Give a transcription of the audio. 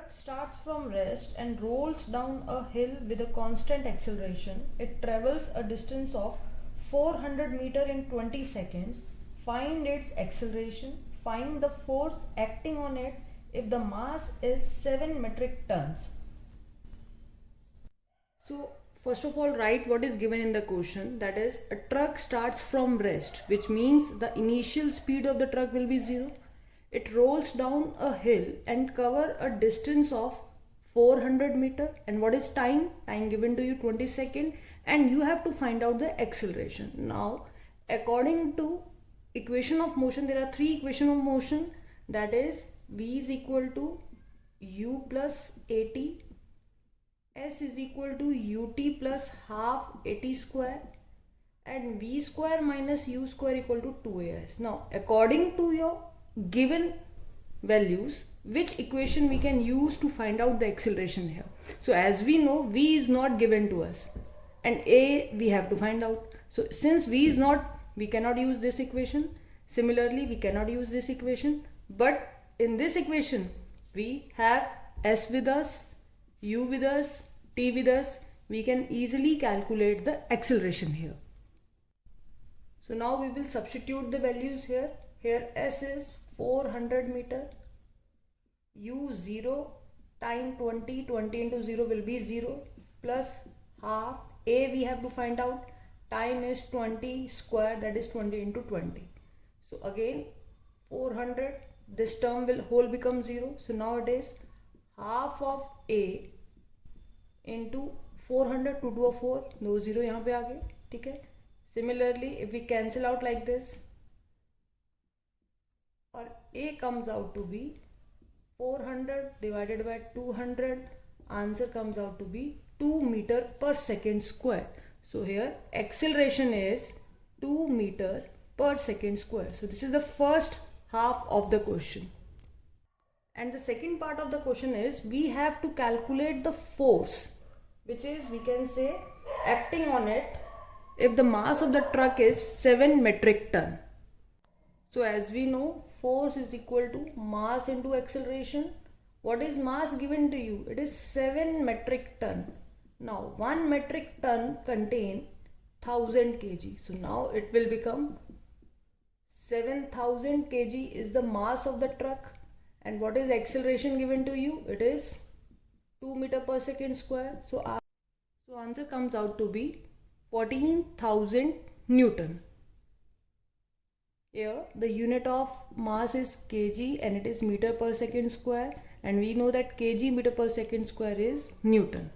truck starts from rest and rolls down a hill with a constant acceleration. It travels a distance of 400 meter in 20 seconds. Find its acceleration. Find the force acting on it if the mass is 7 metric tons. So first of all, write what is given in the question. That is, a truck starts from rest, which means the initial speed of the truck will be 0. It rolls down a hill and cover a distance of 400 meter. And what is time? Time given to you 20 seconds, and you have to find out the acceleration. Now, according to equation of motion, there are 3 equation of motion. That is, V is equal to U plus AT, S is equal to ut plus half at square, and v square minus u square equal to 2as. Now, according to your given values, which equation we can use to find out the acceleration here? So as we know, v is not given to us and a we have to find out. So since v is not, we cannot use this equation. Similarly, we cannot use this equation, but in this equation we have s with us, u with us, t with us. We can easily calculate the acceleration here. So now we will substitute the values here. Here s is 400 meter, u 0, time 20, 20 into 0 will be 0, plus half, a we have to find out, time is 20 square, that is 20 into 20. So again 400, this term will whole become 0. So now it is half of a into 400 to 2 of 4, no 0 यहाँ पे आ गए, ठीक है. Similarly, if we cancel out like this, or a comes out to be 400 divided by 200, answer comes out to be 2 meter per second square. So here acceleration is 2 meter per second square. So this is the first half of the question. And the second part of the question is, we have to calculate the force, which is, we can say, acting on it if the mass of the truck is 7 metric ton. So as we know, force is equal to mass into acceleration. What is mass given to you? It is 7 metric ton. Now 1 metric ton contain 1000 kg. So now it will become 7000 kg is the mass of the truck. And what is acceleration given to you? It is 2 meter per second square. So answer comes out to be 14,000 Newton. Here the unit of mass is kg and it is meter per second square, and we know that kg meter per second square is Newton.